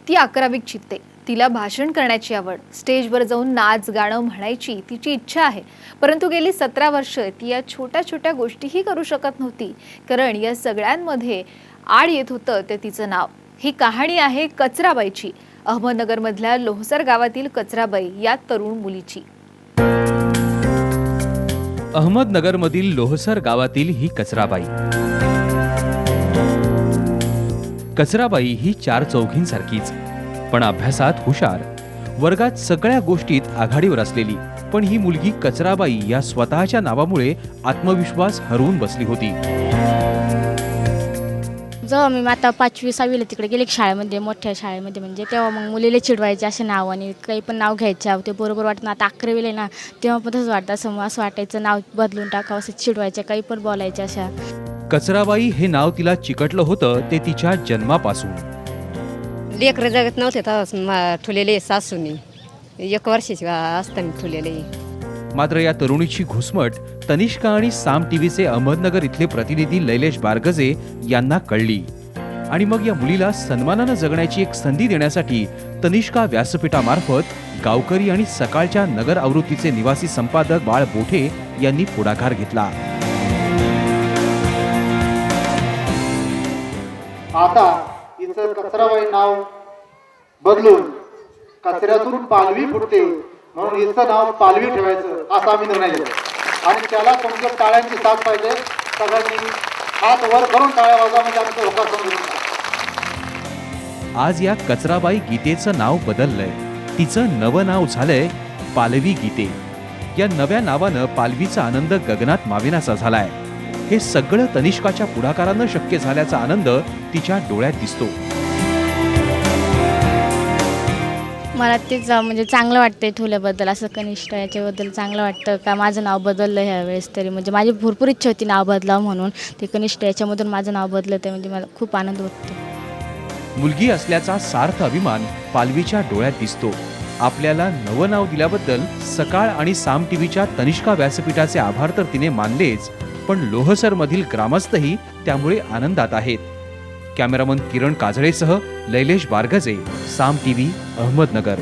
ती 11वीत शिकते. तिला भाषण करण्याची आवड, स्टेजवर जाऊन नाच गाणं म्हणायची तिची इच्छा आहे. परंतु गेली 17 वर्ष ती या छोट्या छोट्या गोष्टीही करू शकत नव्हती, कारण या सगळ्यांमध्ये आड येत होतं ते तिचं नाव. ही कहाणी आहे कचराबाईची, अहमदनगरमधल्या लोहसर गावातील कचराबाई या तरुण मुलीची. अहमदनगरमधील लोहसर गावातील ही कचराबाई. कचराबाई ही चार चौघींसारखीच, पण अभ्यासात हुशार, वर्गात सगळ्या गोष्टीत आघाडीवर असलेली. पण ही मुलगी कचराबाई या स्वतःच्या नावामुळे आत्मविश्वास हरवून बसली होती. जेव्हा मी आता 5वी 6वीला तिकडे गेले शाळेमध्ये, मोठ्या शाळेमध्ये, म्हणजे तेव्हा मग मुलीला चिडवायचे असे नाव, आणि काही पण नाव घ्यायचे ते बरोबर वाटत ना. आता 11वीला ना, तेव्हा पण तसंच वाटतं, असं वाटायचं नाव बदलून टाकावं, असं चिडवायचे, काही पण बोलायचे अशा. कचराबाई हे नाव तिला चिकटलं होतं ते तिच्या जन्मापासून. लेकरं जगत नव्हते तेव्हा ठुलेले सासूनी 1 वर्षाची असताना ठुलेले. मात्र या तरुणीची घुसमट तनिष्का आणि साम टीव्हीचे अहमदनगर इथले प्रतिनिधी लैलेश बारगजे यांना कळली, आणि मग या मुलीला सन्मानानं जगण्याची एक संधी देण्यासाठी तनिष्का व्यासपीठामार्फत गावकरी आणि सकाळच्या नगर आवृत्तीचे निवासी संपादक बाळ बोठे यांनी पुढाकार घेतला. आता हिचं कचराबाई नाव बदलून कचऱ्यातून पालवी फुटते म्हणून हिचं नाव पालवी ठेवायचं असा आम्ही निर्णय घेतला, आणि त्याला तुमच्या टाळ्यांची साथ पाहिजे. सगळ्यांनी हात वर करून टाळ्या वाजवा, म्हणजे आमचं होकार समजून. आज या कचराबाई गीतेचं नाव बदललंय. तिचं नवं नाव झालंय पालवी गीते. या नव्या नावानं पालवीचा आनंद गगनात मावेनासा झालाय. हे सगळं तनिष्काच्या पुढाकारानं शक्य झाल्याचा आनंद तिच्या डोळ्यात दिसतो. मला तेच म्हणजे चांगलं वाटतंय ठुल्याबद्दल, असं कनिष्ठ याच्याबद्दल चांगलं वाटतं का माझं नाव बदललं ह्या वेळेस तरी. म्हणजे माझी भरपूर इच्छा होती नाव बदलावं म्हणून, ते कनिष्ठ याच्यामधून माझं नाव बदललं ते म्हणजे मला खूप आनंद वाटतो. मुलगी असल्याचा सार्थ अभिमान पालवीच्या डोळ्यात दिसतो. आपल्याला नवं नाव दिल्याबद्दल सकाळ आणि साम टीव्हीच्या तनिष्का व्यासपीठाचे आभार तर तिने मानलेच, पण लोहसरमधील ग्रामस्थही त्यामुळे आनंदात आहेत. कॅमेरामन किरण काजळेसह लैलेश बारगजे, साम टीव्ही, अहमदनगर.